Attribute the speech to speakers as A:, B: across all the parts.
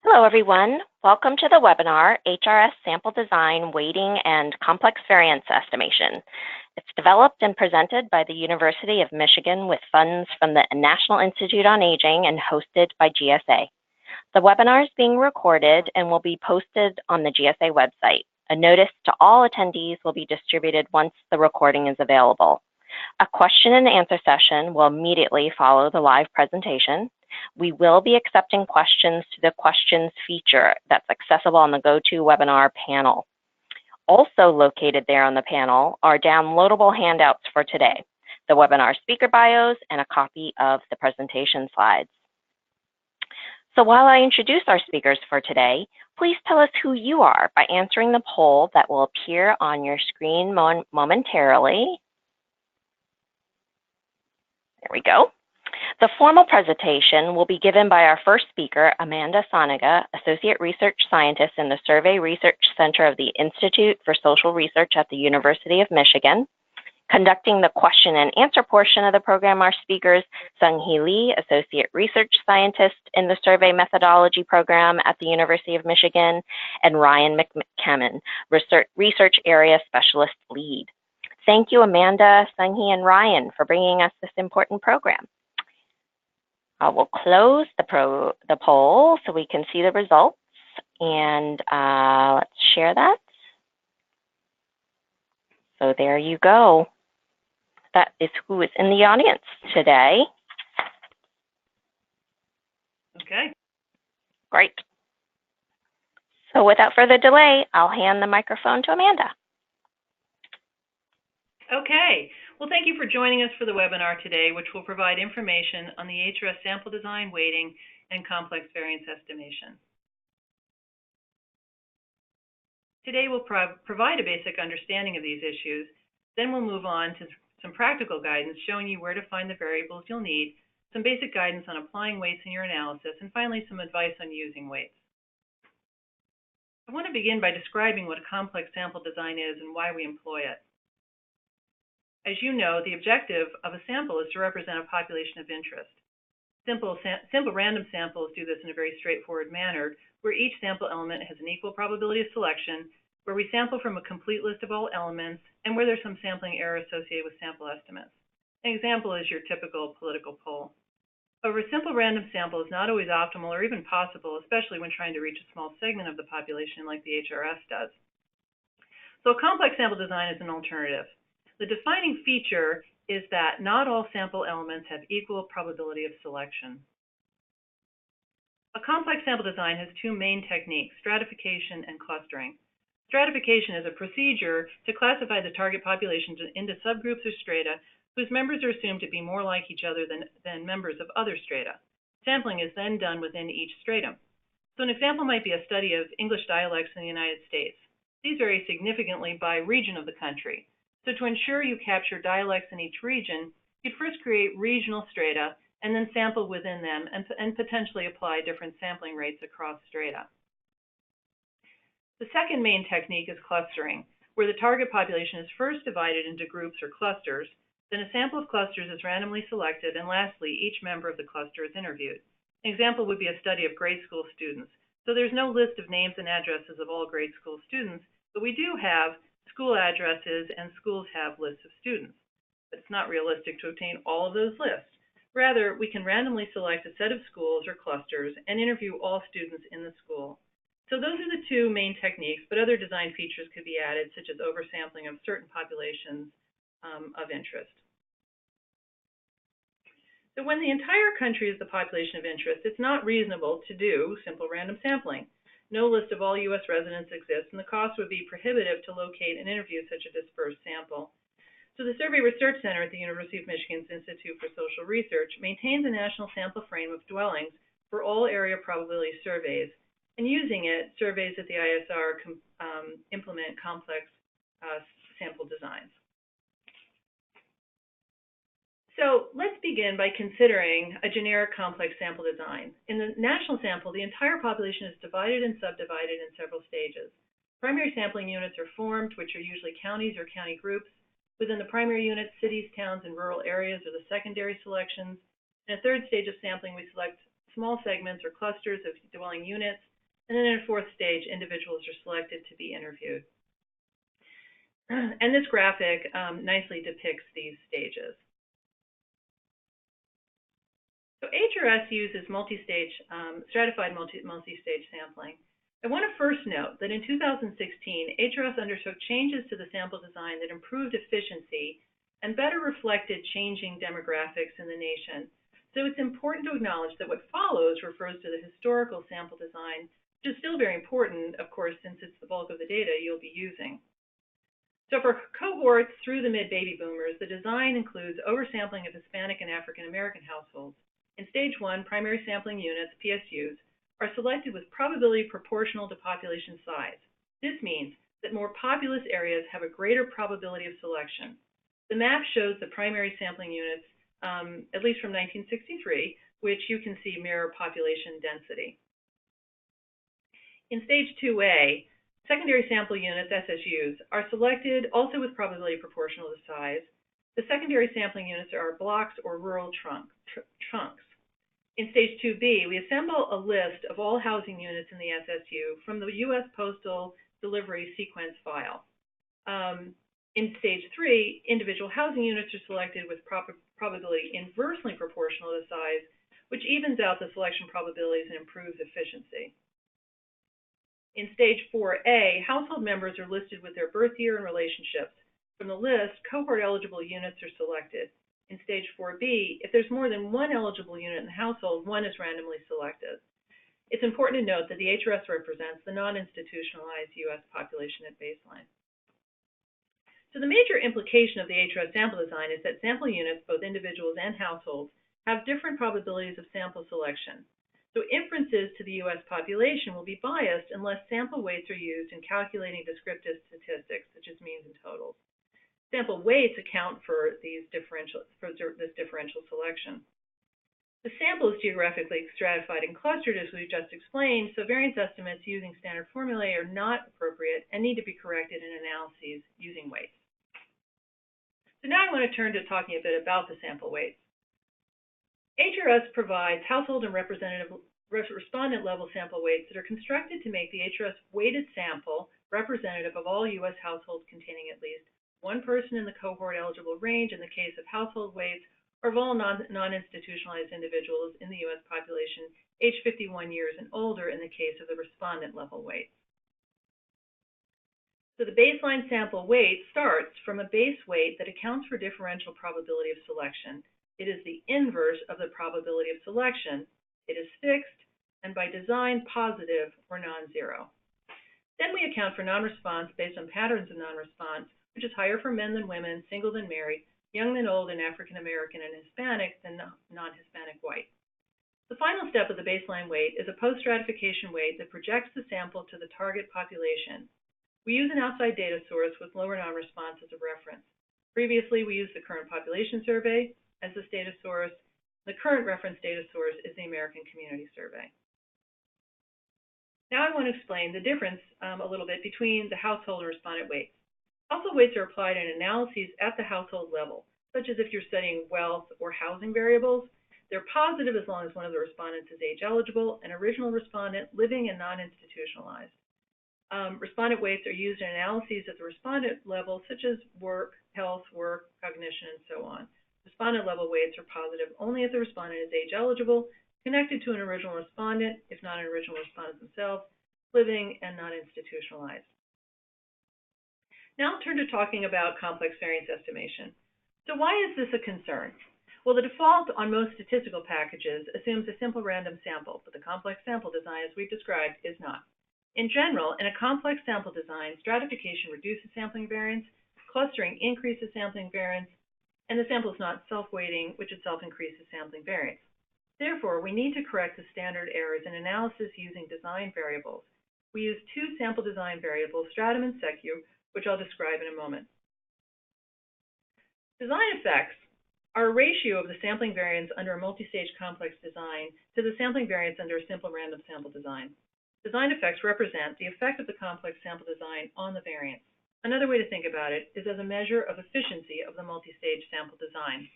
A: Hello, everyone. Welcome to the webinar, HRS Sample Design, Weighting, and Complex Variance Estimation. It's developed and presented by the University of Michigan with funds from the National Institute on Aging and hosted by GSA. The webinar is being recorded and will be posted on the GSA website. A notice to all attendees will be distributed once the recording is available. A question and answer session will immediately follow the live presentation. We will be accepting questions to the questions feature that's accessible on the GoToWebinar panel. Also located there on the panel are downloadable handouts for today, the webinar speaker bios, and a copy of the presentation slides. So while I introduce our speakers for today, please tell us who you are by answering the poll that will appear on your screen momentarily. There we go. The formal presentation will be given by our first speaker, Amanda Soniga, Associate Research Scientist in the Survey Research Center of the Institute for Social Research at the University of Michigan. Conducting the question and answer portion of the program are speakers Sung-Hee Lee, Associate Research Scientist in the Survey Methodology Program at the University of Michigan, and Ryan McCammon, Research Area Specialist Lead. Thank you, Amanda, Sung-Hee, and Ryan for bringing us this important program. I will close the poll so we can see the results, and let's share that. So there you go. That is who is in the audience today.
B: Okay.
A: Great. So without further delay, I'll hand the microphone to Amanda.
B: Okay. Well, thank you for joining us for the webinar today, which will provide information on the HRS sample design, weighting, and complex variance estimation. Today, we'll provide a basic understanding of these issues. Then we'll move on to some practical guidance showing you where to find the variables you'll need, some basic guidance on applying weights in your analysis, and finally, some advice on using weights. I want to begin by describing what a complex sample design is and why we employ it. As you know, the objective of a sample is to represent a population of interest. Simple random samples do this in a very straightforward manner, where each sample element has an equal probability of selection, where we sample from a complete list of all elements, and where there's some sampling error associated with sample estimates. An example is your typical political poll. However, a simple random sample is not always optimal or even possible, especially when trying to reach a small segment of the population like the HRS does. So a complex sample design is an alternative. The defining feature is that not all sample elements have equal probability of selection. A complex sample design has two main techniques, stratification and clustering. Stratification is a procedure to classify the target population into subgroups or strata whose members are assumed to be more like each other than members of other strata. Sampling is then done within each stratum. So an example might be a study of English dialects in the United States. These vary significantly by region of the country. So to ensure you capture dialects in each region, you'd first create regional strata and then sample within them and potentially apply different sampling rates across strata. The second main technique is clustering, where the target population is first divided into groups or clusters, then a sample of clusters is randomly selected, and lastly, each member of the cluster is interviewed. An example would be a study of grade school students. So there's no list of names and addresses of all grade school students, but we do have school addresses, and schools have lists of students. But it's not realistic to obtain all of those lists. Rather, we can randomly select a set of schools or clusters and interview all students in the school. So those are the two main techniques, but other design features could be added, such as oversampling of certain populations of interest. So when the entire country is the population of interest, it's not reasonable to do simple random sampling. No list of all U.S. residents exists, and the cost would be prohibitive to locate and interview such a dispersed sample. So the Survey Research Center at the University of Michigan's Institute for Social Research maintains a national sample frame of dwellings for all area probability surveys, and using it, surveys at the ISR implement complex sample designs. So let's begin by considering a generic complex sample design. In the national sample, the entire population is divided and subdivided in several stages. Primary sampling units are formed, which are usually counties or county groups. Within the primary units, cities, towns, and rural areas are the secondary selections. In a third stage of sampling, we select small segments or clusters of dwelling units. And then in a fourth stage, individuals are selected to be interviewed. And this graphic nicely depicts these stages. So HRS uses stratified multi-stage sampling. I want to first note that in 2016, HRS undertook changes to the sample design that improved efficiency and better reflected changing demographics in the nation. So it's important to acknowledge that what follows refers to the historical sample design, which is still very important, of course, since it's the bulk of the data you'll be using. So for cohorts through the mid-baby boomers, the design includes oversampling of Hispanic and African American households. In stage 1, primary sampling units, PSUs, are selected with probability proportional to population size. This means that more populous areas have a greater probability of selection. The map shows the primary sampling units, at least from 1963, which you can see mirror population density. In stage 2A, secondary sample units, SSUs, are selected also with probability proportional to size. The secondary sampling units are blocks or rural trunks. In stage 2B, we assemble a list of all housing units in the SSU from the U.S. Postal Delivery sequence file. In stage 3, individual housing units are selected with probability inversely proportional to size, which evens out the selection probabilities and improves efficiency. In stage 4A, household members are listed with their birth year and relationships. From the list, cohort-eligible units are selected. In stage 4B, if there's more than one eligible unit in the household, one is randomly selected. It's important to note that the HRS represents the non-institutionalized U.S. population at baseline. So the major implication of the HRS sample design is that sample units, both individuals and households, have different probabilities of sample selection. So inferences to the U.S. population will be biased unless sample weights are used in calculating descriptive statistics, such as means and totals. Sample weights account for this differential selection. The sample is geographically stratified and clustered, as we just explained, so variance estimates using standard formulae are not appropriate and need to be corrected in analyses using weights. So now I want to turn to talking a bit about the sample weights. HRS provides household and respondent level sample weights that are constructed to make the HRS weighted sample representative of all U.S. households containing at least one person in the cohort eligible range in the case of household weights, or of all non-institutionalized individuals in the U.S. population aged 51 years and older in the case of the respondent level weights. So the baseline sample weight starts from a base weight that accounts for differential probability of selection. It is the inverse of the probability of selection. It is fixed, and by design, positive or non-zero. Then we account for non-response based on patterns of non-response, which is higher for men than women, single than married, young than old, and African American and Hispanic than non-Hispanic white. The final step of the baseline weight is a post-stratification weight that projects the sample to the target population. We use an outside data source with lower non-response as a reference. Previously, we used the current population survey as this data source. The current reference data source is the American Community Survey. Now I want to explain the difference a little bit between the household and respondent weights. Household weights are applied in analyses at the household level, such as if you're studying wealth or housing variables. They're positive as long as one of the respondents is age eligible, an original respondent, living and non-institutionalized. Respondent weights are used in analyses at the respondent level, such as work, health, work, cognition, and so on. Respondent level weights are positive only if the respondent is age eligible, connected to an original respondent, if not an original respondent themselves, living and not institutionalized. Now I'll turn to talking about complex variance estimation. So why is this a concern? Well, the default on most statistical packages assumes a simple random sample, but the complex sample design, as we've described, is not. In general, in a complex sample design, stratification reduces sampling variance, clustering increases sampling variance, and the sample is not self-weighting, which itself increases sampling variance. Therefore, we need to correct the standard errors in analysis using design variables. We use two sample design variables, stratum and secu, which I'll describe in a moment. Design effects are a ratio of the sampling variance under a multi-stage complex design to the sampling variance under a simple random sample design. Design effects represent the effect of the complex sample design on the variance. Another way to think about it is as a measure of efficiency of the multi-stage sample design.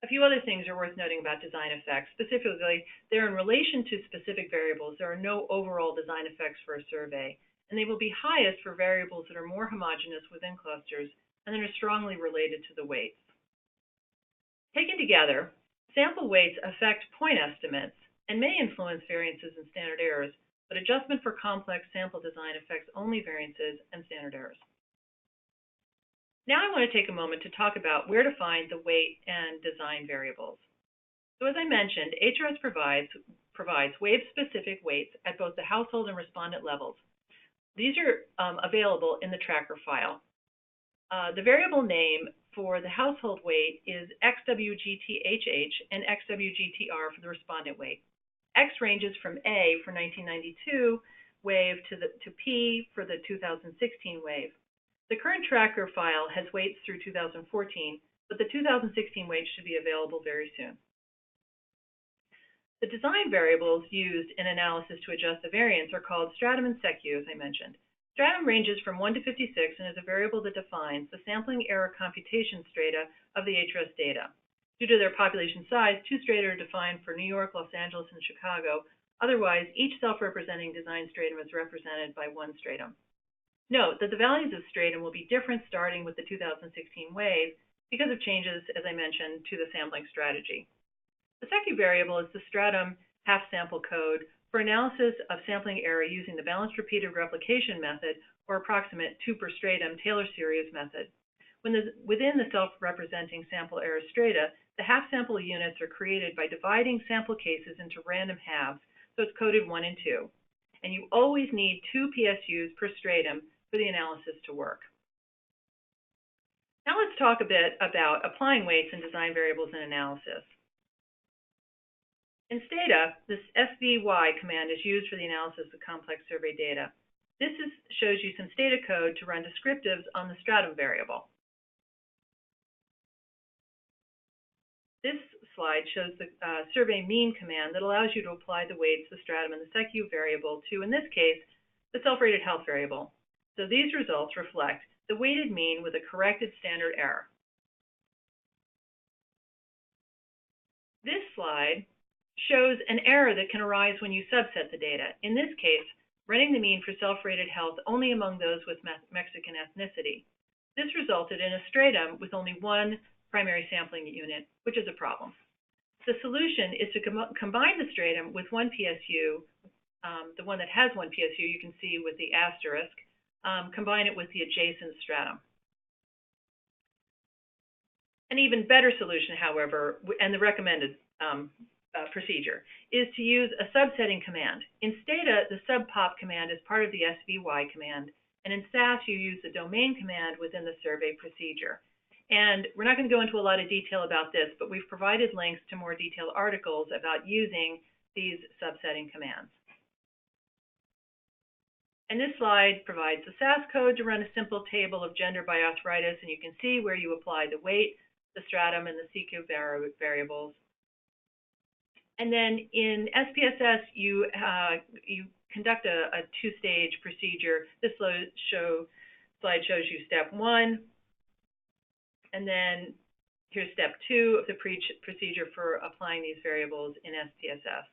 B: A few other things are worth noting about design effects. Specifically, they're in relation to specific variables. There are no overall design effects for a survey, and they will be highest for variables that are more homogeneous within clusters and that are strongly related to the weights. Taken together, sample weights affect point estimates and may influence variances and standard errors, but adjustment for complex sample design affects only variances and standard errors. Now I want to take a moment to talk about where to find the weight and design variables. So as I mentioned, HRS provides wave-specific weights at both the household and respondent levels. These are available in the tracker file. The variable name for the household weight is XWGTHH and XWGTR for the respondent weight. X ranges from A for 1992 wave to P for the 2016 wave. The current tracker file has weights through 2014, but the 2016 weights should be available very soon. The design variables used in analysis to adjust the variance are called stratum and secu, as I mentioned. Stratum ranges from 1 to 56 and is a variable that defines the sampling error computation strata of the HRS data. Due to their population size, 2 strata are defined for New York, Los Angeles, and Chicago. Otherwise, each self-representing design stratum is represented by 1 stratum. Note that the values of stratum will be different starting with the 2016 wave because of changes, as I mentioned, to the sampling strategy. The secu variable is the stratum half-sample code for analysis of sampling error using the balanced repeated replication method or approximate 2 per stratum Taylor series method. Within the self-representing sample error strata, the half-sample units are created by dividing sample cases into random halves, so it's coded 1 and 2. And you always need 2 PSUs per stratum for the analysis to work. Now let's talk a bit about applying weights and design variables in analysis. In Stata, this SVY command is used for the analysis of complex survey data. This shows you some Stata code to run descriptives on the stratum variable. This slide shows the survey mean command that allows you to apply the weights, the stratum, and the secu variable to, in this case, the self-rated health variable. So these results reflect the weighted mean with a corrected standard error. This slide shows an error that can arise when you subset the data. In this case, running the mean for self-rated health only among those with Mexican ethnicity. This resulted in a stratum with only 1 primary sampling unit, which is a problem. The solution is to combine the stratum with 1 PSU, the one that has 1 PSU you can see with the asterisk, combine it with the adjacent stratum. An even better solution, however, and the recommended procedure, is to use a subsetting command. In Stata, the subpop command is part of the SVY command, and in SAS, you use the domain command within the survey procedure. And we're not going to go into a lot of detail about this, but we've provided links to more detailed articles about using these subsetting commands. And this slide provides the SAS code to run a simple table of gender by arthritis, and you can see where you apply the weight, the stratum, and the secu variables. And then in SPSS, you conduct a 2-stage procedure. This slide shows you step 1, and then here's step 2 of the procedure for applying these variables in SPSS.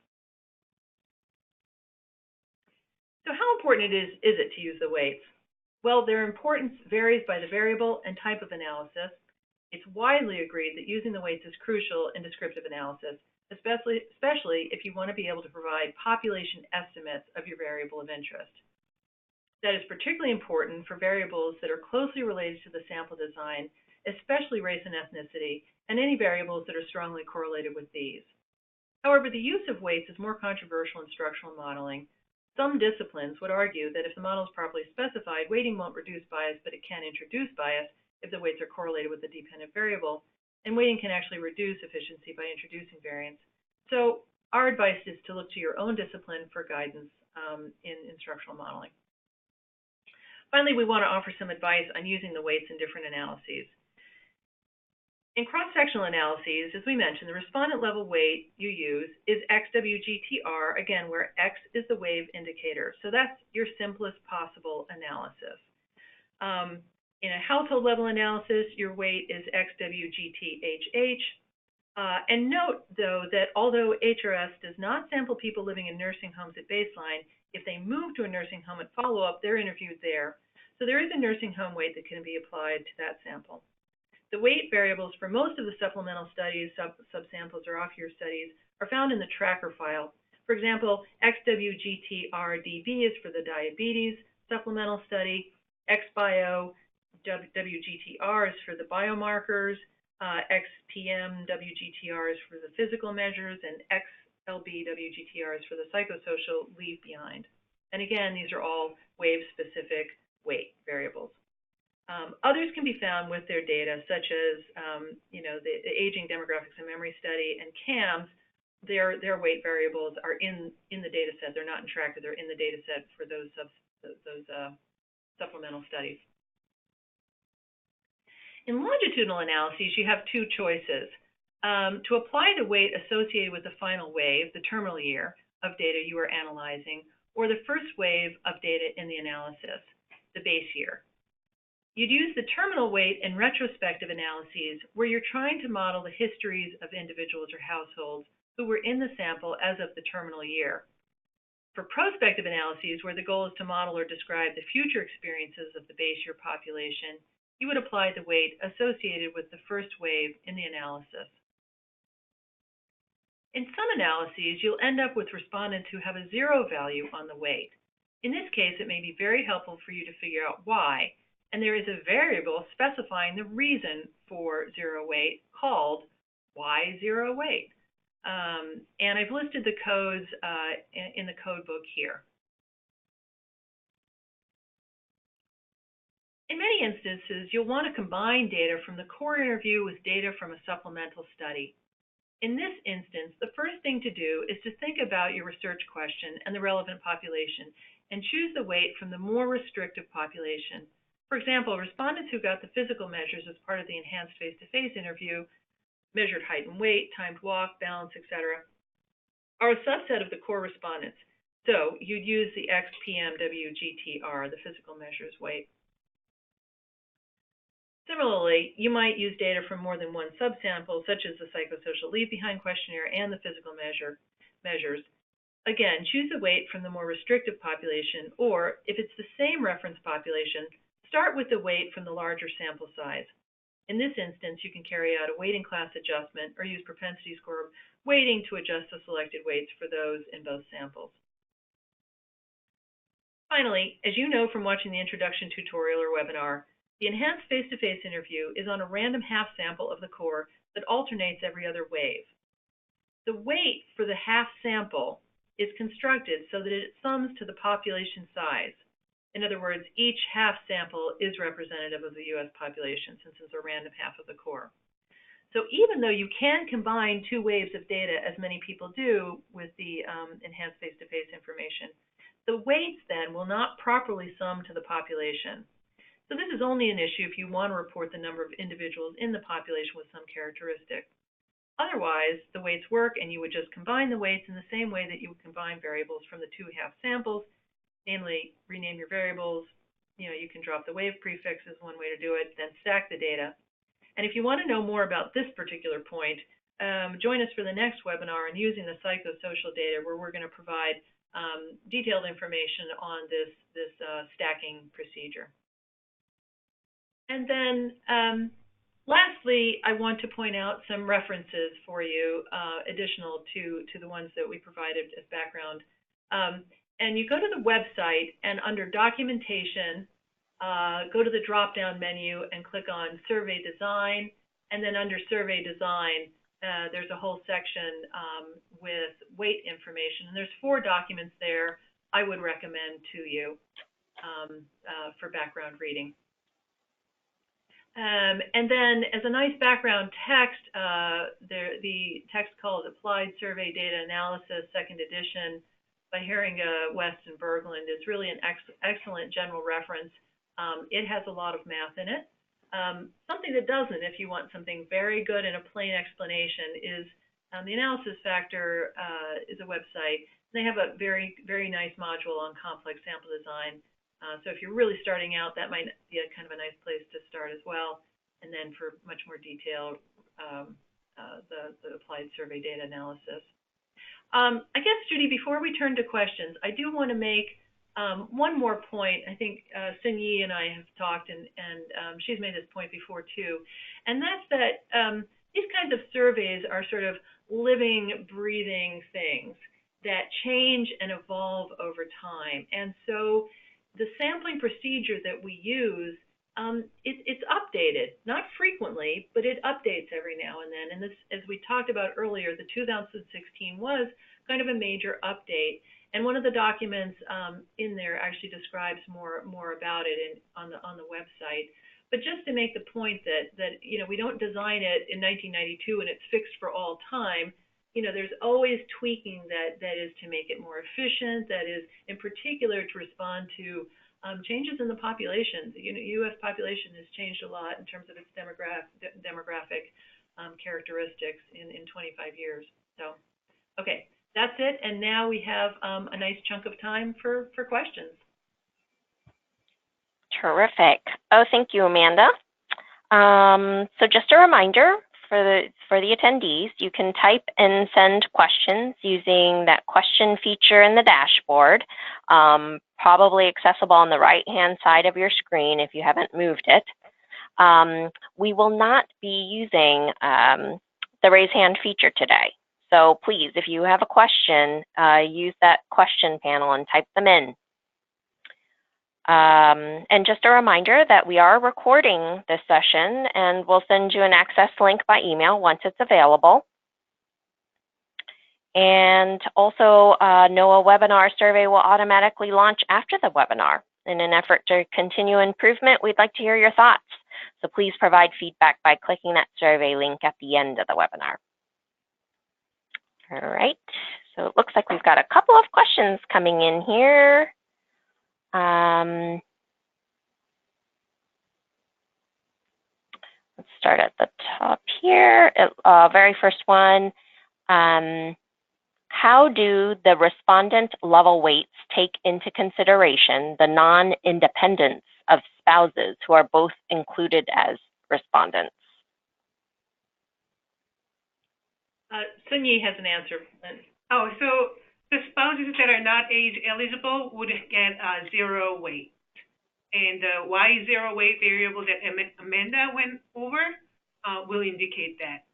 B: So how important is it to use the weights? Well, their importance varies by the variable and type of analysis. It's widely agreed that using the weights is crucial in descriptive analysis, especially if you want to be able to provide population estimates of your variable of interest. That is particularly important for variables that are closely related to the sample design, especially race and ethnicity, and any variables that are strongly correlated with these. However, the use of weights is more controversial in structural modeling. Some disciplines would argue that if the model is properly specified, weighting won't reduce bias, but it can introduce bias if the weights are correlated with the dependent variable, and weighting can actually reduce efficiency by introducing variance. So our advice is to look to your own discipline for guidance in instructional modeling. Finally, we want to offer some advice on using the weights in different analyses. In cross-sectional analyses, as we mentioned, the respondent level weight you use is XWGTR, again, where X is the wave indicator. So that's your simplest possible analysis. In a household level analysis, your weight is XWGTHH. And note, though, that although HRS does not sample people living in nursing homes at baseline, if they move to a nursing home at follow-up, they're interviewed there. So there is a nursing home weight that can be applied to that sample. The weight variables for most of the supplemental studies, subsamples, or off-year studies are found in the tracker file. For example, XWGTR-DB is for the diabetes supplemental study, XBio WGTR is for the biomarkers, XPM WGTR is for the physical measures, and XLB WGTR is for the psychosocial leave behind. And again, these are all wave-specific weight variables. Others can be found with their data, such as the Aging Demographics and Memory Study and CAMS. Their weight variables are in the data set. They're not in Tracker. They're in the data set for those supplemental studies. In longitudinal analyses, you have two choices. To apply the weight associated with the final wave, the terminal year of data you are analyzing, or the first wave of data in the analysis, the base year. You'd use the terminal weight in retrospective analyses where you're trying to model the histories of individuals or households who were in the sample as of the terminal year. For prospective analyses, where the goal is to model or describe the future experiences of the base year population, you would apply the weight associated with the first wave in the analysis. In some analyses, you'll end up with respondents who have a zero value on the weight. In this case, it may be very helpful for you to figure out why, and there is a variable specifying the reason for zero weight called why zero weight. And I've listed the codes in the code book here. In many instances, you'll want to combine data from the core interview with data from a supplemental study. In this instance, the first thing to do is to think about your research question and the relevant population and choose the weight from the more restrictive population. For example, respondents who got the physical measures as part of the enhanced face-to-face interview, measured height and weight, timed walk, balance, etc., are a subset of the core respondents. So you'd use the XPM-WGTR, the physical measures weight. Similarly, you might use data from more than one subsample, such as the psychosocial leave behind questionnaire and the physical measures. Again, choose a weight from the more restrictive population, or if it's the same reference population, start with the weight from the larger sample size. In this instance, you can carry out a weighting class adjustment or use propensity score weighting to adjust the selected weights for those in both samples. Finally, as you know from watching the introduction tutorial or webinar, the enhanced face-to-face interview is on a random half sample of the core that alternates every other wave. The weight for the half sample is constructed so that it sums to the population size. In other words, each half sample is representative of the U.S. population since it's a random half of the core. So even though you can combine two waves of data, as many people do with the enhanced face-to-face information, the weights then will not properly sum to the population. So this is only an issue if you want to report the number of individuals in the population with some characteristic. Otherwise, the weights work, and you would just combine the weights in the same way that you would combine variables from the two half samples, namely rename your variables. You can drop the wave prefix is one way to do it, then stack the data. And if you want to know more about this particular point, join us for the next webinar on using the psychosocial data, where we're going to provide detailed information on this stacking procedure. And then lastly, I want to point out some references for you, additional to the ones that we provided as background. And you go to the website, and under documentation, go to the drop-down menu and click on Survey Design. And then under Survey Design, there's a whole section with weight information. And there's 4 documents there I would recommend to you for background reading. And then as a nice background text, the text called Applied Survey Data Analysis, 2nd edition by Haringa, West, and Berglund is really an excellent general reference. It has a lot of math in it. Something that doesn't, if you want something very good and a plain explanation, is the Analysis Factor is a website. They have a very, very nice module on complex sample design. So if you're really starting out, that might be a kind of a nice place to start as well. And then for much more detail, the applied survey data analysis. I guess, Judy, before we turn to questions, I do want to make one more point. I think Sun Yi and I have talked, and she's made this point before too, and that's that these kinds of surveys are sort of living, breathing things that change and evolve over time. And so the sampling procedure that we use, it's updated, not frequently, but it updates every now and then. And this, as we talked about earlier, the 2016 was kind of a major update. And one of the documents in there actually describes more about it on the website. But just to make the point that we don't design it in 1992 and it's fixed for all time. There's always tweaking that is to make it more efficient, that is in particular to respond to changes in the population. The U.S. population has changed a lot in terms of its demographic characteristics in 25 years. So, okay, that's it. And now we have a nice chunk of time for questions.
A: Terrific. Oh, thank you, Amanda. So just a reminder, for the attendees, you can type and send questions using that question feature in the dashboard, probably accessible on the right-hand side of your screen if you haven't moved it. We will not be using the raise hand feature today. So please, if you have a question, use that question panel and type them in. And just a reminder that we are recording this session, and we'll send you an access link by email once it's available. And also, NOAA webinar survey will automatically launch after the webinar. In an effort to continue improvement, we'd like to hear your thoughts. So please provide feedback by clicking that survey link at the end of the webinar. All right, so it looks like we've got a couple of questions coming in here. Let's start at the top here. Very first one, how do the respondent level weights take into consideration the non-independence of spouses who are both included as respondents?
B: Sun Yi has an answer.
C: Oh, so the spouses that are not age eligible would get 0 weight. And why 0 weight variable that Amanda went over will indicate that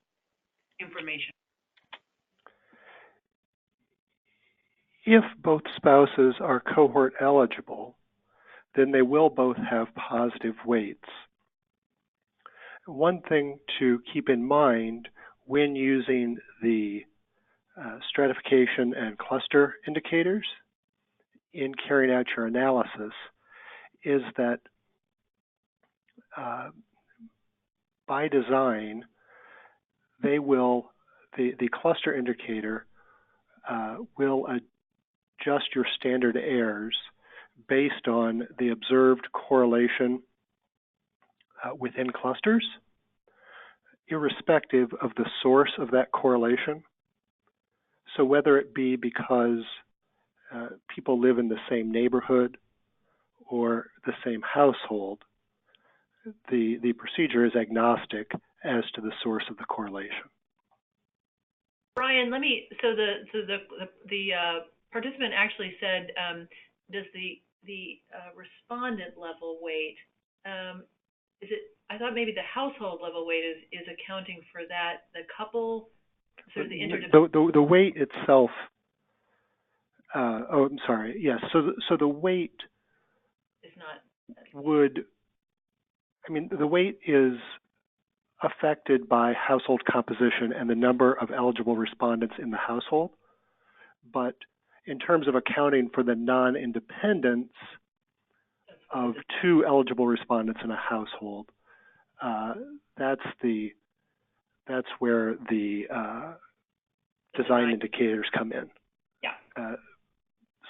C: information.
D: If both spouses are cohort eligible, then they will both have positive weights. One thing to keep in mind when using the stratification and cluster indicators in carrying out your analysis is that by design, the cluster indicator will adjust your standard errors based on the observed correlation within clusters, irrespective of the source of that correlation. So whether it be because people live in the same neighborhood or the same household, the procedure is agnostic as to the source of the correlation.
B: Brian, so the participant actually said, does the respondent level weight, I thought maybe the household level weight is accounting for that, the couple, sort of the interdependent.
D: The weight itself, oh, I'm sorry, yes, so the weight
B: is not
D: the weight is affected by household composition and the number of eligible respondents in the household. But in terms of accounting for the non-independence of 2 eligible respondents in a household, that's where the design indicators come in.
B: Yeah.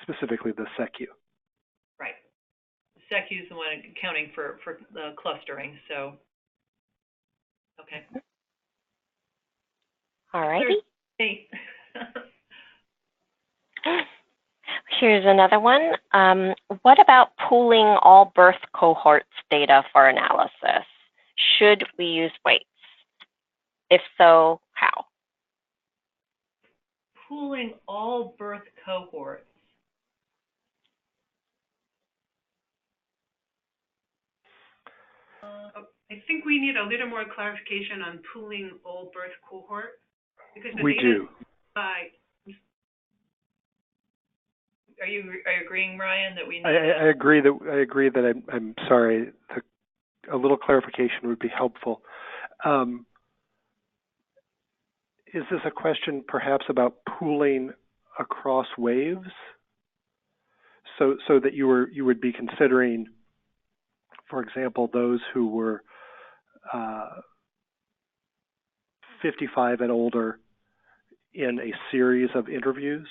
D: Specifically the SECU.
B: Right. The SECU is the one accounting for the clustering. So. Okay.
A: All righty.
B: Hey.
A: Here's another one. What about pooling all birth cohorts data for analysis? Should we use weights? If so, how?
B: Pooling all birth cohorts.
C: I think we need a little more clarification on pooling all birth cohort, because the
D: We
C: data
D: do.
B: Are you agreeing, Ryan, that we need?
D: I agree that I'm sorry. A little clarification would be helpful. Is this a question perhaps about pooling across waves? So that you would be considering, for example, those who were 55 and older in a series of interviews?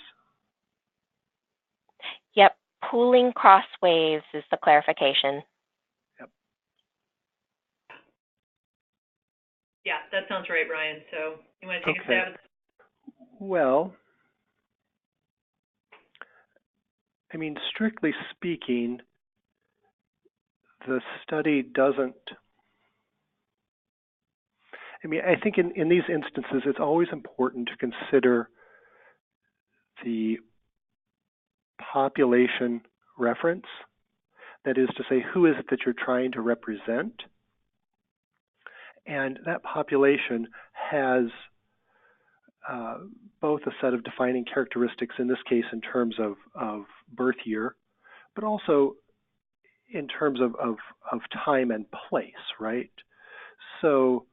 A: Yep, pooling cross waves is the clarification.
D: Yep.
B: Yeah, that sounds right, Ryan. So you want to take a stab at that?
D: Well, I mean, strictly speaking, the study doesn't. I mean, I think in these instances, it's always important to consider the population reference. That is to say, who is it that you're trying to represent? And that population has both a set of defining characteristics, in this case in terms of birth year, but also in terms of time and place, right? So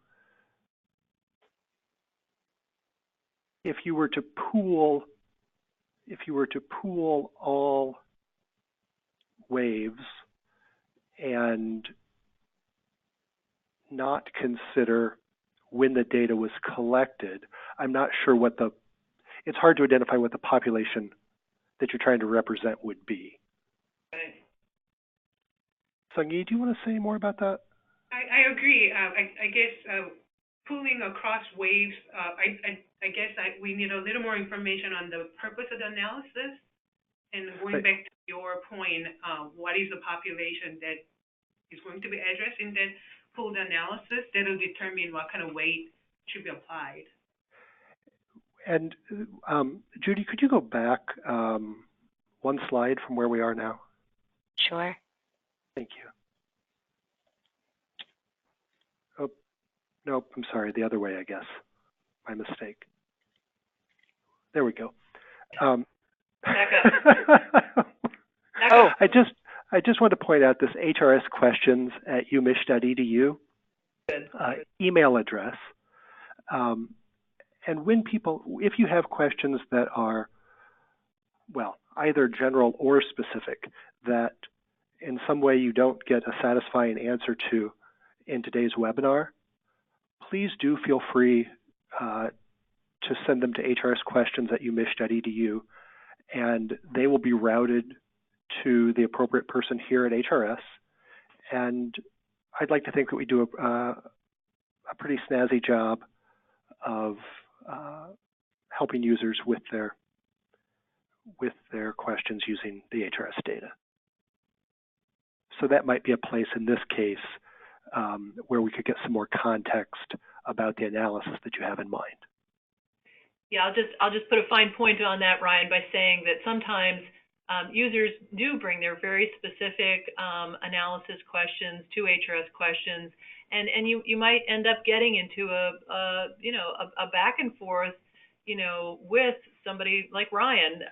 D: if you were to pool all waves and not consider when the data was collected, I'm not sure it's hard to identify what the population that you're trying to represent would be.
B: Right.
D: Sungi, do you want to say more about that?
C: I agree. I guess pooling across waves, I guess we need a little more information on the purpose of the analysis. And going back to your point, what is the population that is going to be addressed in that pooled analysis? That will determine what kind of weight should be applied.
D: And Judy, could you go back one slide from where we are now?
A: Sure.
D: Thank you. Oh, nope, I'm sorry, the other way, I guess. My mistake. There we go.
B: Back up.
A: Oh.
D: I just want to point out this HRS questions at umich.edu email address. And when if you have questions that are, well, either general or specific, that in some way you don't get a satisfying answer to in today's webinar, please do feel free to send them to hrsquestions@umich.edu, and they will be routed to the appropriate person here at HRS. And I'd like to think that we do a pretty snazzy job of helping users with their questions using the HRS data. So that might be a place in this case where we could get some more context about the analysis that you have in mind.
B: Yeah, I'll just put a fine point on that, Ryan, by saying that sometimes users do bring their very specific analysis questions to HRS questions, and you might end up getting into a back and forth, with somebody like Ryan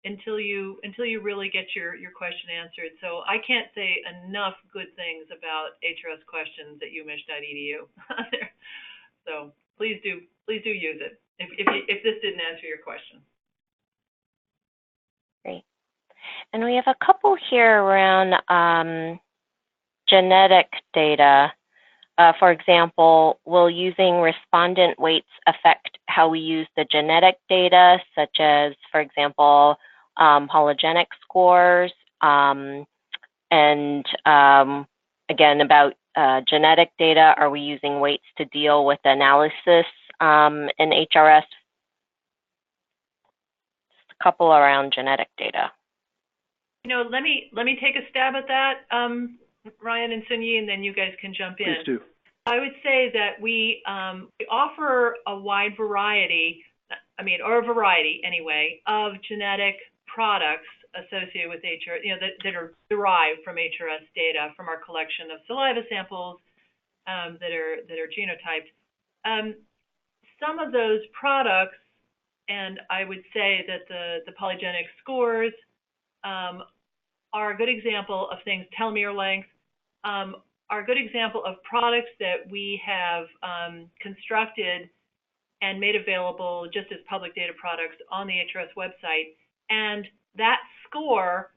B: until you really get your question answered. So I can't say enough good things about HRS questions at umich.edu. So please do use it if this didn't answer your question.
A: Great. And we have a couple here around genetic data. For example, will using respondent weights affect how we use the genetic data, such as, for example, polygenic scores? And again, about genetic data, are we using weights to deal with analysis in HRS? Just a couple around genetic data.
B: Let me take a stab at that, Ryan and Sunyi, and then you guys can jump in.
D: Please do.
B: I would say that we offer a wide variety, or a variety anyway, of genetic products associated with HRS, that are derived from HRS data from our collection of saliva samples that are genotyped. Some of those products, and I would say that the polygenic scores are a good example of things, telomere length, are a good example of products that we have constructed and made available just as public data products on the HRS website. And that score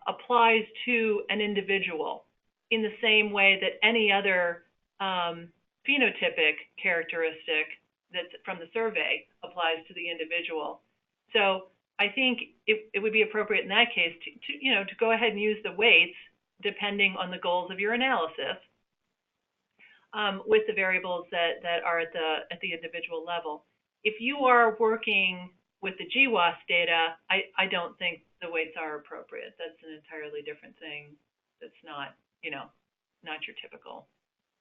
B: applies to an individual in the same way that any other phenotypic characteristic that's from the survey applies to the individual. So I think it would be appropriate in that case to go ahead and use the weights depending on the goals of your analysis with the variables that are at the individual level. If you are working with the GWAS data, I don't think the weights are appropriate. That's an entirely different thing. That's not your typical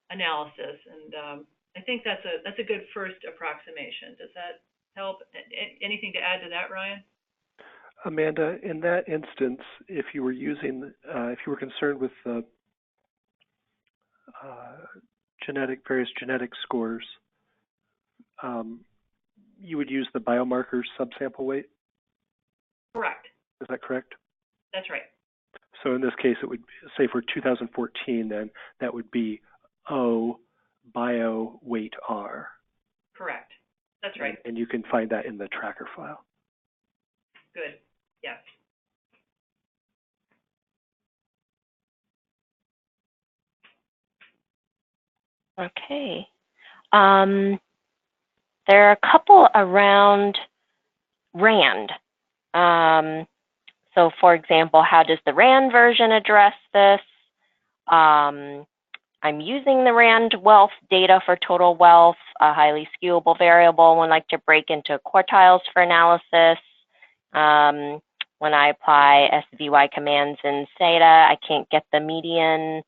B: analysis. And I think that's a good first approximation. Does that help? Anything to add to that, Ryan?
D: Amanda, in that instance, if you were concerned with the various genetic scores, you would use the biomarker subsample weight?
B: Correct.
D: Is that correct?
B: That's right.
D: So in this case, it would say for 2014, then that would be O bio weight R.
B: Correct. That's right.
D: And you can find that in the tracker file.
B: Good. Yes.
A: Okay. There are a couple around RAND. So for example, how does the RAND version address this? I'm using the RAND wealth data for total wealth, a highly skewable variable, and would like to break into quartiles for analysis. When I apply SVY commands in SATA, I can't get the median.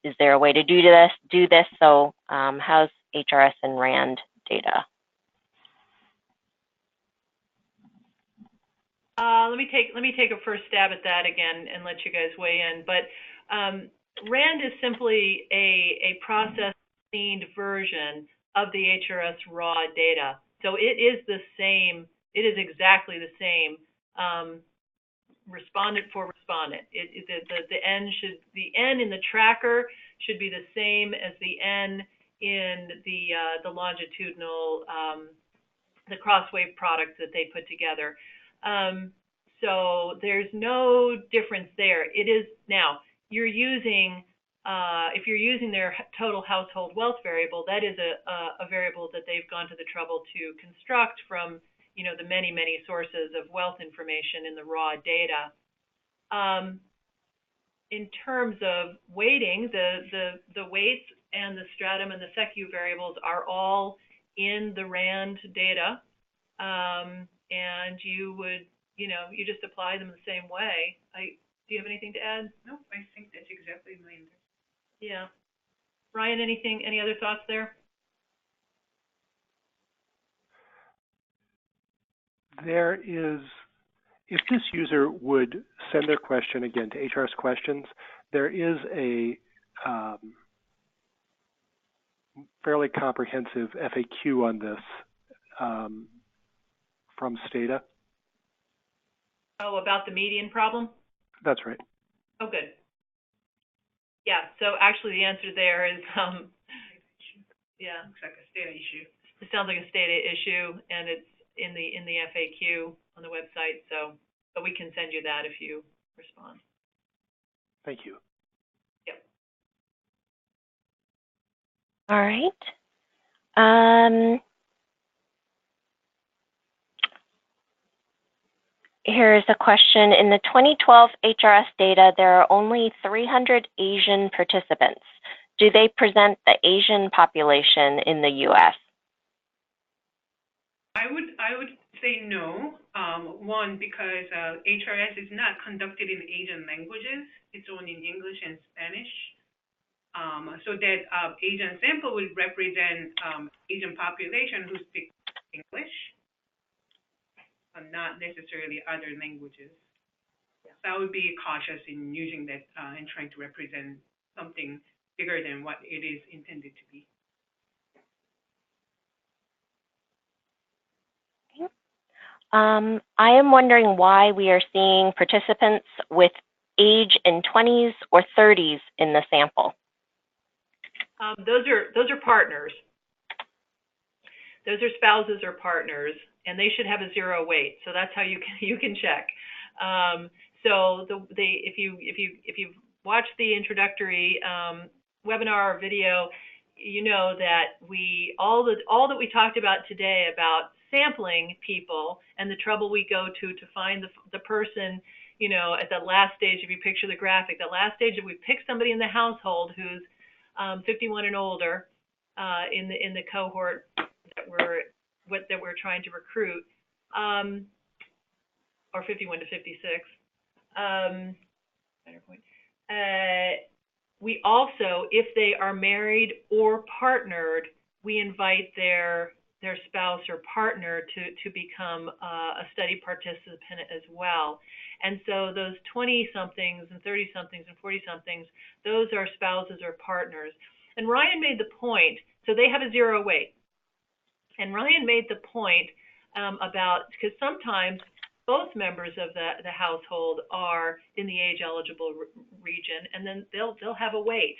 A: Is there a way to do this? So how's HRS and RAND data?
B: Let me take a first stab at that again and let you guys weigh in. But RAND is simply a process-cleaned version of the HRS raw data. So it is the same. It is exactly the same respondent for respondent. The N in the tracker should be the same as the N in the longitudinal the crosswave products that they put together. So there's no difference there. It is now you're using if you're using their total household wealth variable, that is a variable that they've gone to the trouble to construct from the many sources of wealth information in the raw data. In terms of weighting, the weights and the stratum and the secu variables are all in the RAND data, and you would you just apply them the same way. Do you have anything to add?
C: No, I think that's exactly my answer.
B: Yeah. Ryan, any other thoughts there?
D: There is, if this user would send their question again to HRS questions, there is a fairly comprehensive FAQ on this from Stata.
B: Oh, about the median problem?
D: That's right.
B: Oh, good. Yeah, so actually the answer there is, yeah.
C: Looks like a Stata issue.
B: It sounds like a Stata issue, and it's in the FAQ on the website, but we can send you that if you respond.
D: Thank you.
B: Yep.
A: All right. Here's a question. In the 2012 HRS data, there are only 300 Asian participants. Do they present the Asian population in the U.S.?
C: I would say no. One, because HRS is not conducted in Asian languages. It's only in English and Spanish. So that Asian sample would represent Asian population who speak English, and not necessarily other languages. So I would be cautious in using that and trying to represent something bigger than what it is intended to be.
A: I am wondering why we are seeing participants with age in 20s or 30s in the sample.
B: Those are partners. Those are spouses or partners, and they should have a 0 weight. So that's how you can check. If you've watched the introductory webinar or video, you know that all that we talked about today about sampling people and the trouble we go to find the person, you know, at that last stage. If you picture the graphic, that last stage, if we pick somebody in the household who's 51 and older in the cohort that we're trying to recruit, or 51 to 56. We also, if they are married or partnered, we invite their spouse or partner to become a study participant as well. And so those 20-somethings and 30-somethings and 40-somethings, those are spouses or partners. And Ryan made the point, so they have a 0 weight. And Ryan made the point about, because sometimes both members of the household are in the age-eligible region, and then they'll have a weight.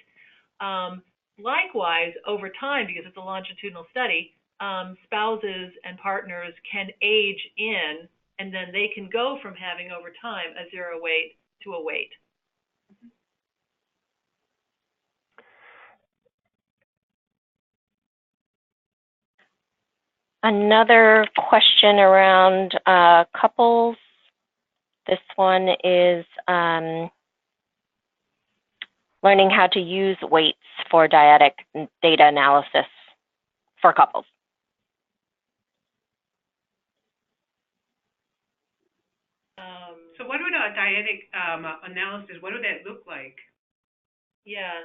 B: Likewise, over time, because it's a longitudinal study, spouses and partners can age in, and then they can go from having over time a 0 weight to a weight.
A: Another question around couples. This one is learning how to use weights for dyadic data analysis for couples.
C: So what would a dyadic analysis, what would that look like?
B: Yeah.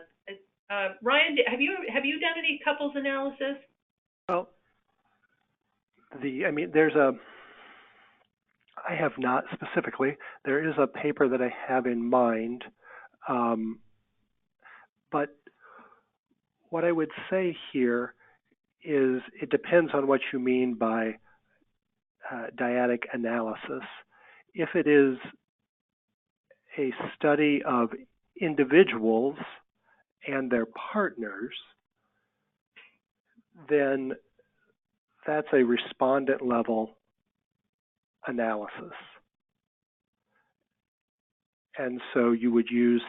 B: Ryan, have you done any couples analysis?
D: Well, I have not specifically. There is a paper that I have in mind, but what I would say here is it depends on what you mean by dyadic analysis. If it is a study of individuals and their partners, then that's a respondent level analysis. And so you would use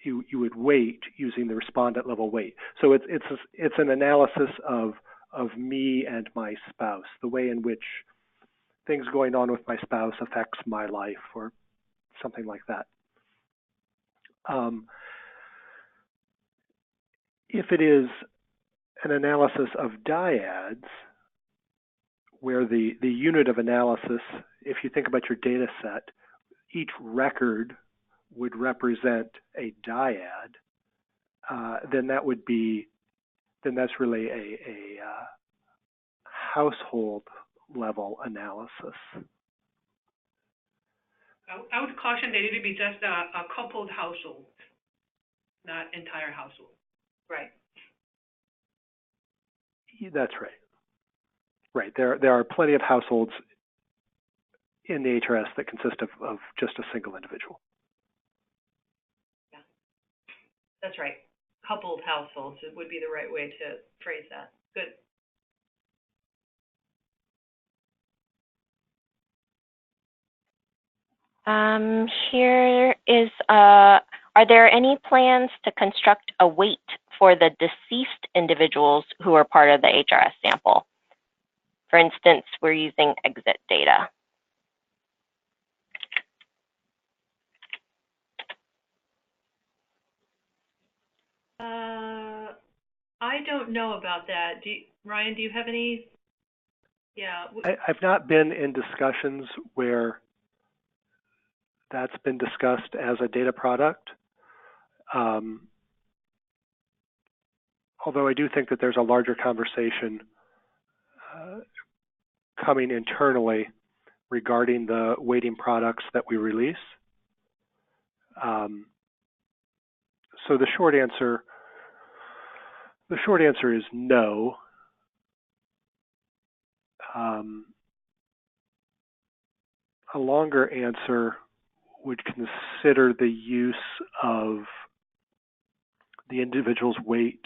D: you would weight using the respondent level weight. So it's an analysis of me and my spouse, the way in which things going on with my spouse affects my life, or something like that. If it is an analysis of dyads, where the unit of analysis, if you think about your data set, each record would represent a dyad, then that's really a household level analysis.
C: I would caution that it would be just a coupled household, not entire household.
B: Right.
D: That's right. Right. There are plenty of households in the HRS that consist of just a single individual.
B: Yeah. That's right. Coupled households would be the right way to phrase that. Good.
A: Here is, are there any plans to construct a weight for the deceased individuals who are part of the HRS sample? For instance, we're using exit data.
B: I don't know about that. Ryan, do you have any? Yeah.
D: I've not been in discussions where that's been discussed as a data product. although I do think that there's a larger conversation coming internally regarding the weighting products that we release. So the short answer is no. A longer answer would consider the use of the individual's weight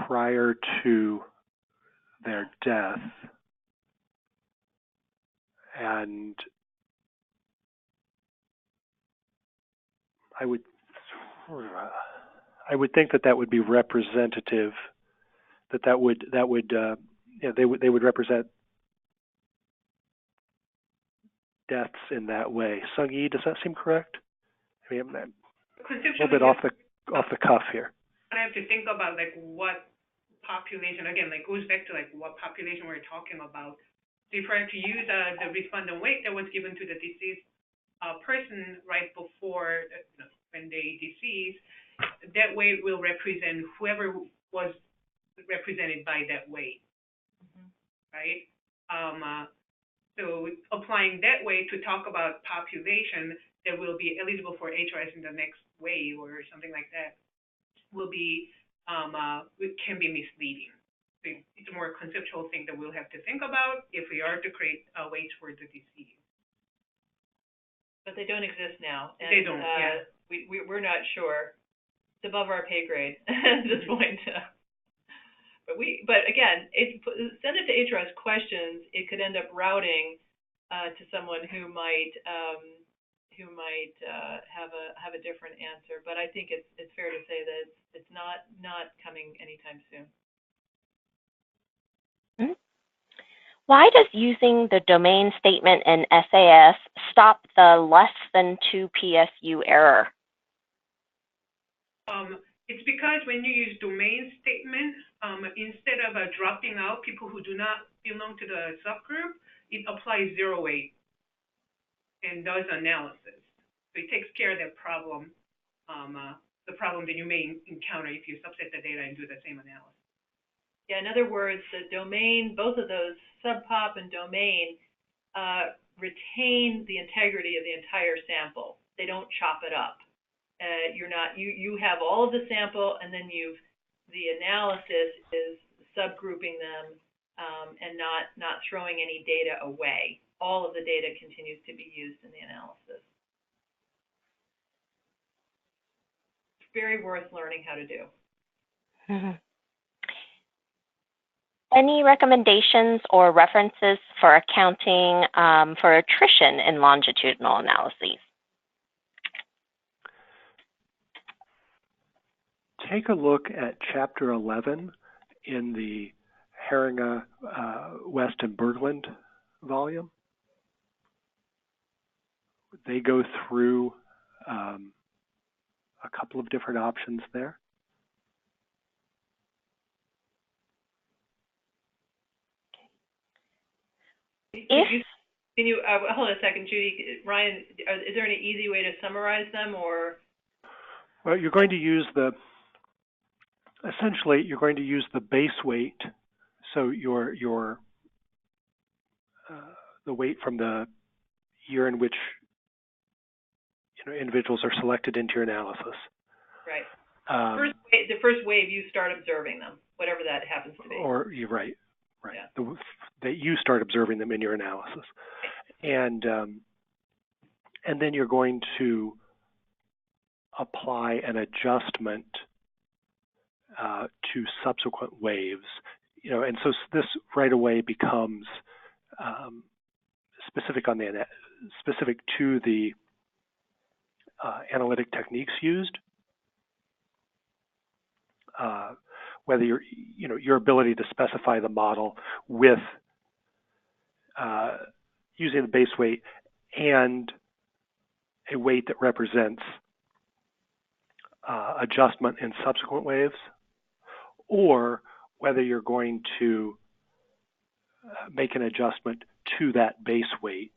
D: prior to their death, and I would think that would be representative. That would they would represent deaths in that way. Sung-Yi, does that seem correct? I mean, I'm a little bit off the cuff here.
C: I have to think about like what population, again, like goes back to like what population we're talking about. So if I were to use the respondent weight that was given to the deceased person right before when they deceased, that weight will represent whoever was represented by that weight, right? So applying that weight to talk about population that will be eligible for HRS in the next wave or something like that will be can be misleading. So it's a more conceptual thing that we'll have to think about if we are to create weights for the disease.
B: But they don't exist now. And,
C: they don't. Yeah.
B: We're not sure. It's above our pay grade at this point. But again, send it to HRS questions. It could end up routing to someone who might have a different answer. But I think it's fair to say that it's not coming anytime soon.
A: Why does using the domain statement in SAS stop the less than 2 PSU error?
C: It's because when you use domain statement, instead of dropping out people who do not belong to the subgroup, it applies zero weight and does analysis. So it takes care of that problem, the problem that you may encounter if you subset the data and do the same analysis.
B: Yeah, in other words, the domain, both of those, subpop and domain, retain the integrity of the entire sample. They don't chop it up. You have all of the sample, and then the analysis is subgrouping them and not throwing any data away. All of the data continues to be used in the analysis. It's very worth learning how to do.
A: Mm-hmm. Any recommendations or references for accounting for attrition in longitudinal analyses?
D: Take a look at Chapter 11 in the Haringa, West, and Berglund volume. They go through a couple of different options there.
B: Can you hold on a second, Judy? Ryan, is there any easy way to summarize them, or?
D: Well, you're going to use essentially you're going to use the base weight, so the weight from the year in which individuals are selected into your analysis.
B: Right. The first wave, you start observing them, whatever that happens to be.
D: Or you're right.
B: Yeah.
D: That you start observing them in your analysis, and then you're going to apply an adjustment to subsequent waves, and so this right away becomes specific to the analytic techniques used. Whether your ability to specify the model with using the base weight and a weight that represents adjustment in subsequent waves, or whether you're going to make an adjustment to that base weight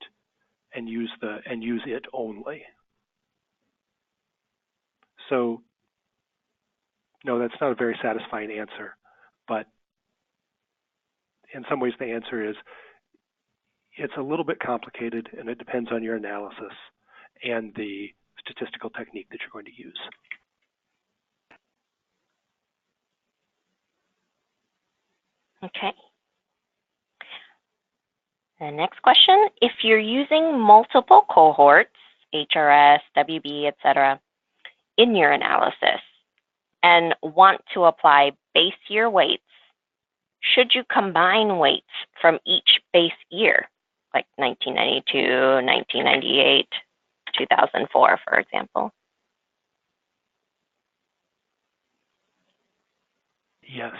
D: and use it only. So No, that's not a very satisfying answer, but in some ways the answer is it's a little bit complicated, and it depends on your analysis and the statistical technique that you're going to use.
A: Okay. The next question, if you're using multiple cohorts, HRS, WB, etc., in your analysis and want to apply base year weights, should you combine weights from each base year, like 1992, 1998, 2004, for example?
D: Yes.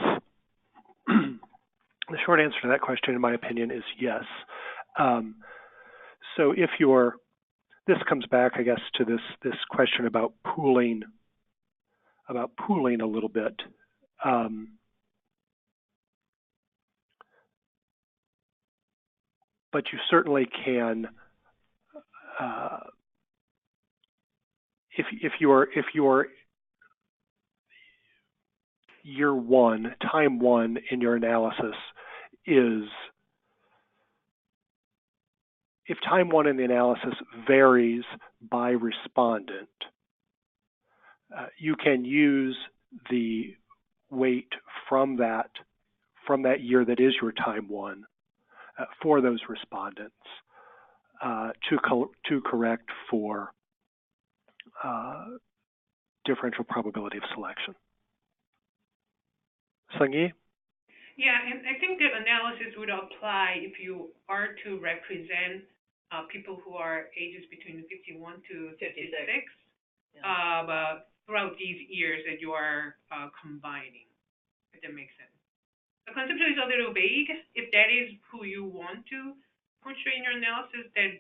D: The short answer to that question, in my opinion, is yes. So if you're, this comes back, I guess, to this question about pooling a little bit. But you certainly can, if your year one, time one in your analysis is, if time one in the analysis varies by respondent, you can use the weight from that year that is your time one for those respondents to correct for differential probability of selection. Sanghi?
C: Yeah, and I think the analysis would apply if you are to represent people who are ages between 51 to 56, throughout these years that you are combining, if that makes sense. The concept is a little vague. If that is who you want to portray in your analysis, then,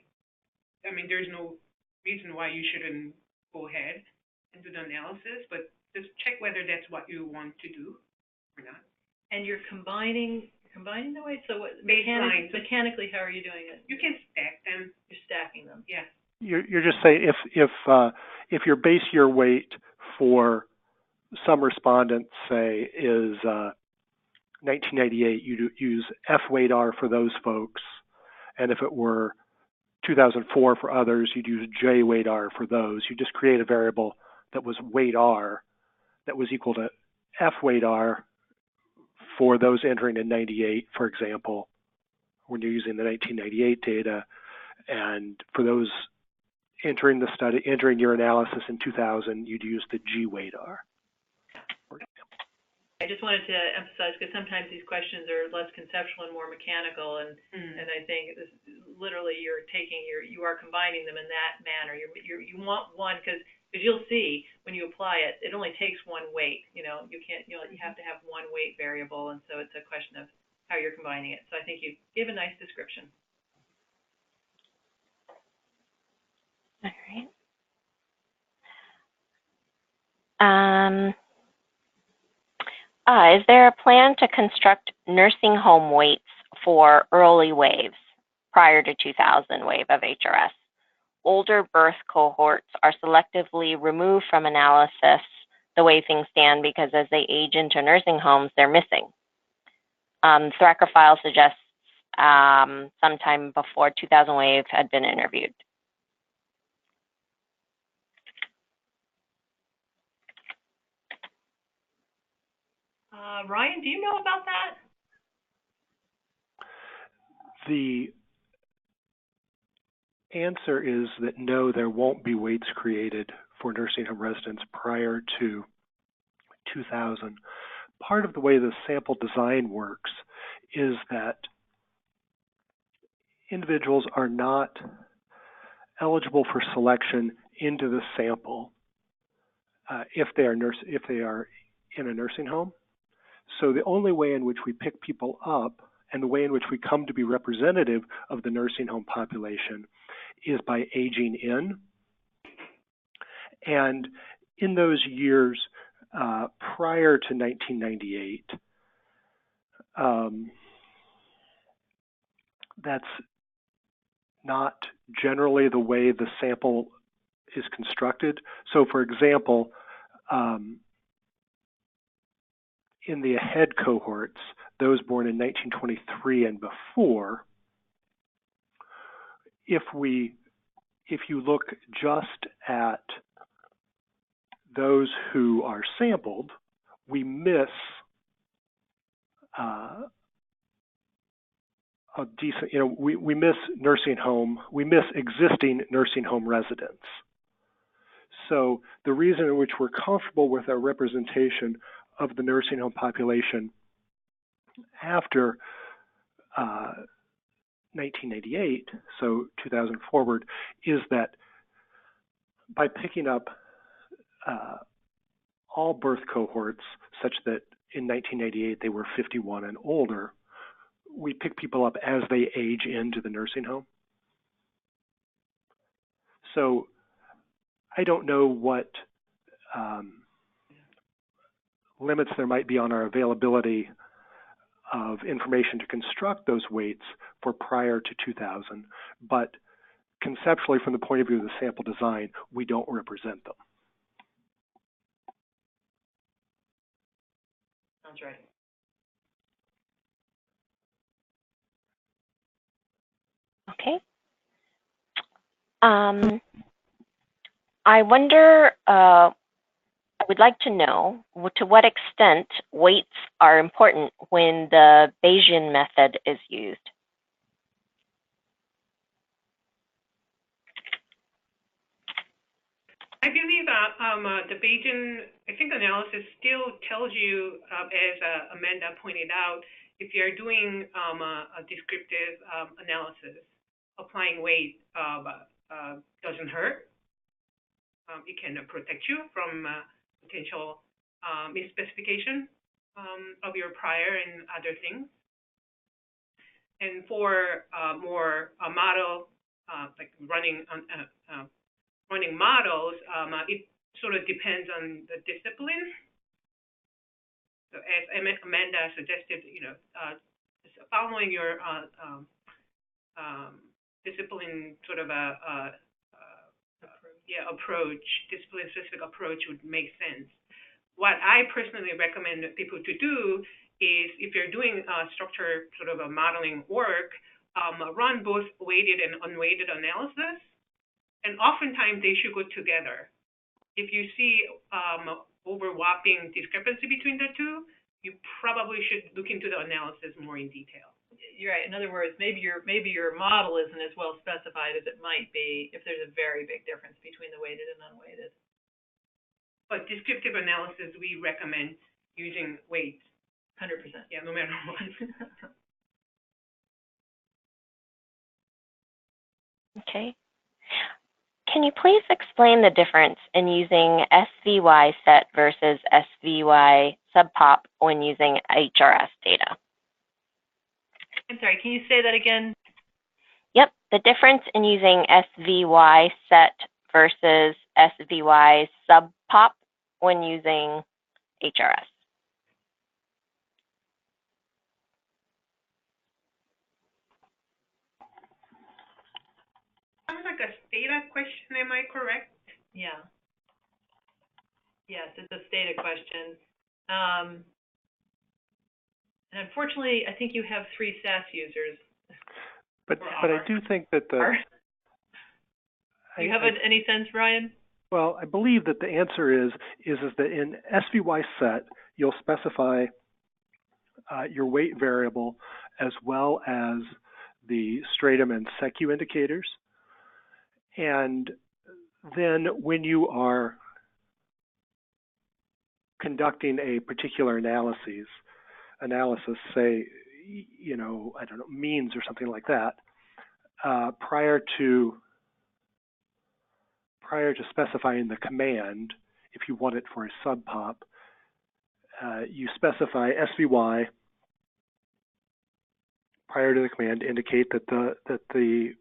C: I mean, there's no reason why you shouldn't go ahead and do the analysis, but just check whether that's what you want to do or not.
B: And you're combining the weights. So what mechanically, how are you doing it?
C: You can stack them.
B: You're stacking them.
C: Yeah.
D: You're just saying if your base year weight for some respondents, say, is 1998, you use F weight R for those folks, and if it were 2004 for others, you'd use J weight R for those. You just create a variable that was weight R that was equal to F weight R for those entering in 98, for example, when you're using the 1998 data, and for those entering the study, entering your analysis in 2000, you'd use the G weight R.
B: I just wanted to emphasize, because sometimes these questions are less conceptual and more mechanical, and I think this, literally you are combining them in that manner. You want one, because you'll see when you apply it, it only takes one weight. You have to have one weight variable, and so it's a question of how you're combining it. So I think you gave a nice description.
A: All right. Is there a plan to construct nursing home weights for early waves prior to 2000 wave of HRS? Older birth cohorts are selectively removed from analysis the way things stand because as they age into nursing homes, they're missing. Thacker file suggests sometime before 2000 wave had been interviewed.
B: Ryan, do you know about that?
D: The answer is that no, there won't be weights created for nursing home residents prior to 2000. Part of the way the sample design works is that individuals are not eligible for selection into the sample if they are in a nursing home. So the only way in which we pick people up and the way in which we come to be representative of the nursing home population is by aging in. And in those years prior to 1998, that's not generally the way the sample is constructed. So for example, in the ahead cohorts, those born in 1923 and before, if you look just at those who are sampled, we miss a decent, we miss nursing home, we miss existing nursing home residents. So the reason in which we're comfortable with our representation of the nursing home population after 1988, so 2000 forward, is that by picking up all birth cohorts such that in 1988 they were 51 and older, we pick people up as they age into the nursing home. So I don't know what limits there might be on our availability of information to construct those weights for prior to 2000, but conceptually, from the point of view of the sample design, we don't represent them.
B: Sounds right.
A: Okay. I wonder, I would like to know to what extent weights are important when the Bayesian method is used.
C: I believe the Bayesian, analysis still tells you, as Amanda pointed out, if you're doing a descriptive analysis, applying weight doesn't hurt. It can protect you from potential misspecification of your prior and other things. And for more model, like running models, it sort of depends on the discipline. So as Amanda suggested, following your discipline sort of approach, discipline-specific approach would make sense. What I personally recommend people to do is, if you're doing structure sort of a modeling work, run both weighted and unweighted analysis, and oftentimes they should go together. If you see overlapping discrepancy between the two, you probably should look into the analysis more in detail.
B: You're right. In other words, maybe your model isn't as well specified as it might be if there's a very big difference between the weighted and unweighted.
C: But descriptive analysis, we recommend using weights.
B: 100%.
C: Yeah, no matter what.
A: Okay. Can you please explain the difference in using SVY set versus SVY subpop when using HRS data?
B: I'm sorry, can you say that again?
A: Yep, the difference in using SVY set versus SVY subpop when using HRS.
C: Sounds like a data question, am I correct?
B: Yeah. Yes, it's a data question. And unfortunately, I think you have 3 SAS users.
D: But I do think that the...
B: Do you have any sense, Ryan?
D: Well, I believe that the answer is that in SVY set, you'll specify your weight variable as well as the stratum and secu indicators. And then when you are conducting a particular analysis, say, I don't know, means or something like that, prior to specifying the command, if you want it for a subpop, you specify SVY prior to the command to indicate that the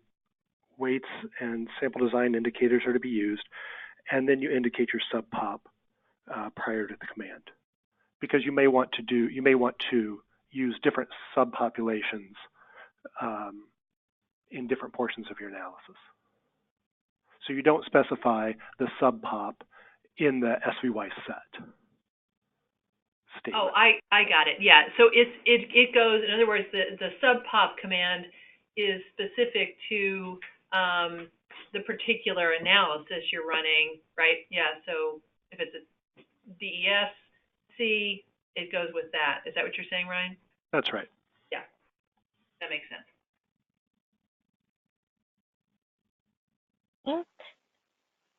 D: weights and sample design indicators are to be used, and then you indicate your subpop prior to the command, because you may want to use different subpopulations in different portions of your analysis. So you don't specify the subpop in the SVY set statement.
B: Oh, I got it. Yeah. So it goes. In other words, the sub-pop command is specific to the particular analysis you're running, right? Yeah. So if it's a DES C, it goes with that. Is that what you're saying, Ryan?
D: That's right.
B: Yeah, that makes sense.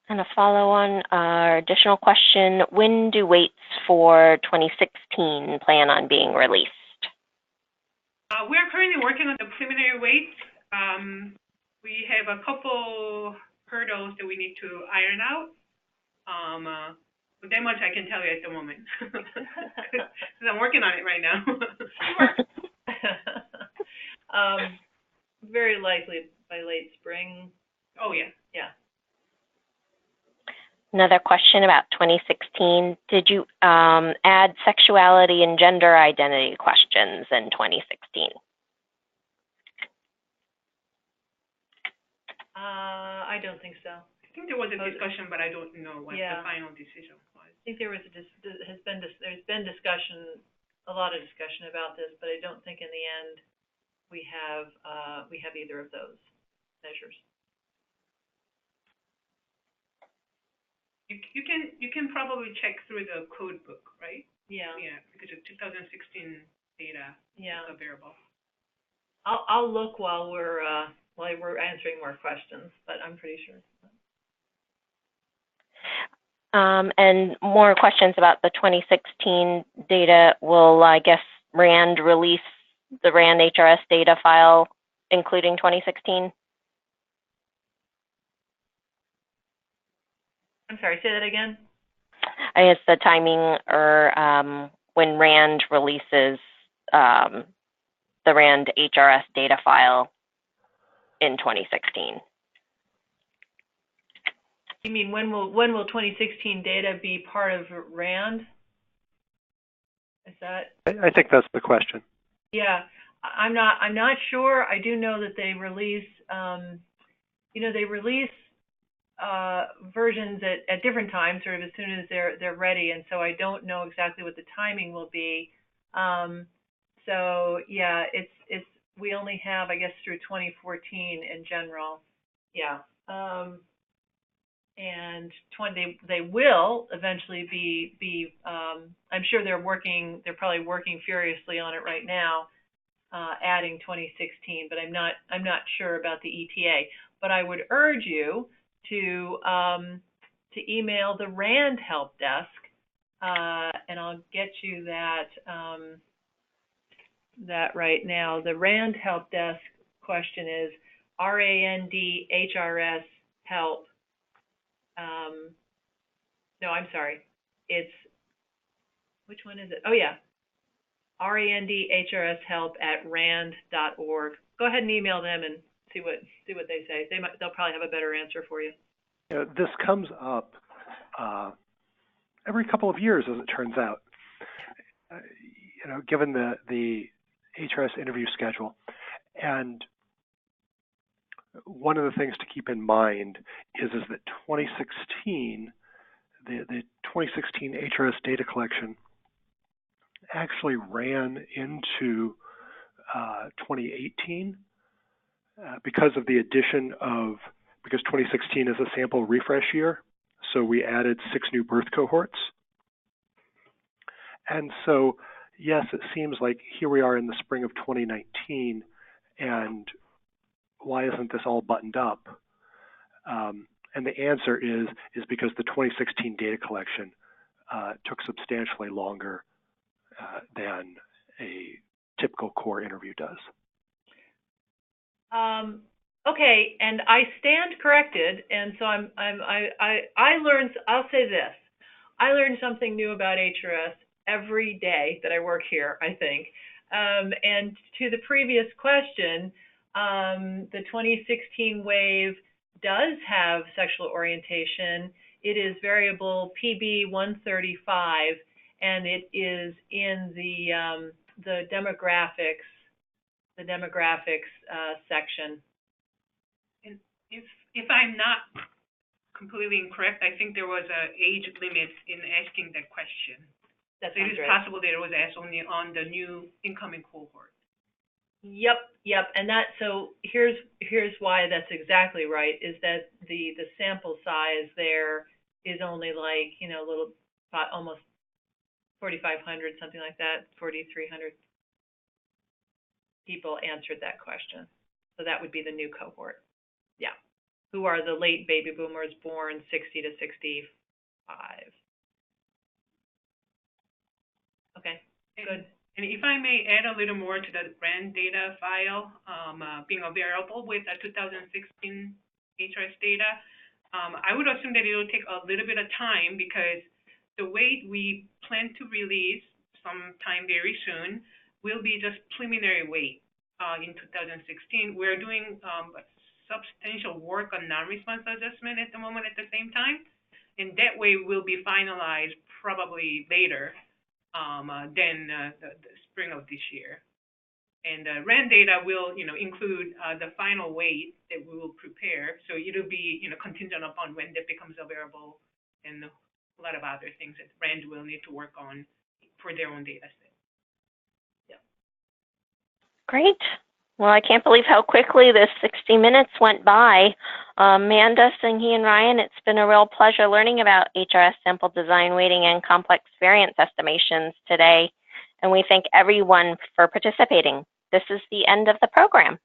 A: And a follow-on additional question, when do weights for 2016 plan on being released?
C: We're currently working on the preliminary weights. We have a couple hurdles that we need to iron out. But that much I can tell you at the moment, because I'm working on it right now.
B: Very likely by late spring.
C: Oh, yeah.
B: Yeah.
A: Another question about 2016. Did you add sexuality and gender identity questions in 2016?
B: I don't think so.
C: I think there was a discussion, but I don't know what the final decision was.
B: I think there's been discussion, a lot of discussion about this, but I don't think in the end we have either of those measures.
C: You can probably check through the code book, right?
B: Yeah.
C: Yeah, because the 2016 data is available.
B: I'll look while we're answering more questions, but I'm pretty sure.
A: And more questions about the 2016 data. Will, I guess, RAND release the RAND HRS data file, including 2016?
B: I'm sorry, say that again?
A: I guess the timing or when RAND releases the RAND HRS data file in 2016.
B: You mean when will 2016 data be part of RAND? Is that?
D: I think that's the question.
B: Yeah, I'm not sure. I do know that they release, they release versions at different times, sort of as soon as they're ready, and so I don't know exactly what the timing will be. So yeah, it's we only have, I guess, through 2014 in general. Yeah. And they will eventually be I'm sure they're probably working furiously on it right now, adding 2016, but I'm not sure about the ETA. But I would urge you to email the RAND help desk, and I'll get you that right now. The RAND help desk question is RAND HRS help. No, I'm sorry. It's, which one is it? Oh yeah, RAND HRS help at rand.org. Go ahead and email them and see what they say. They'll probably have a better answer for you.
D: This comes up every couple of years, as it turns out. Given the HRS interview schedule, and one of the things to keep in mind is that 2016, the 2016 HRS data collection actually ran into 2018 because of the addition of, because 2016 is a sample refresh year, so we added 6 new birth cohorts. And so, yes, it seems like here we are in the spring of 2019, and why isn't this all buttoned up? And the answer is because the 2016 data collection took substantially longer than a typical core interview does.
B: Okay, and I stand corrected, and so I learned. I'll say this: I learned something new about HRS every day that I work here, I think. And to the previous question, the 2016 wave does have sexual orientation. It is variable PB135, and it is in the demographics section.
C: And if I'm not completely incorrect, I think there was an age limit in asking that question.
B: That
C: So it
B: sounds
C: is
B: right.
C: possible that it was asked only on the new incoming cohort.
B: Yep. And so here's why that's exactly right, is that the sample size there is only like, a little, almost 4,500, something like that, 4,300 people answered that question. So that would be the new cohort. Yeah. Who are the late baby boomers born 60 to 65. Okay, good.
C: And if I may add a little more to the brand data file, being a variable with the 2016 HRS data, I would assume that it will take a little bit of time because the weight we plan to release sometime very soon will be just preliminary weight in 2016. We're doing substantial work on non-response adjustment at the moment at the same time, and that way will be finalized probably later than the spring of this year. And RAND data will, include the final weight that we will prepare. So it'll be, contingent upon when that becomes available and a lot of other things that RAND will need to work on for their own data set.
B: Yeah.
A: Great. Well, I can't believe how quickly this 60 minutes went by. Amanda, Singhi, and Ryan, it's been a real pleasure learning about HRS sample design, weighting, and complex variance estimations today. And we thank everyone for participating. This is the end of the program.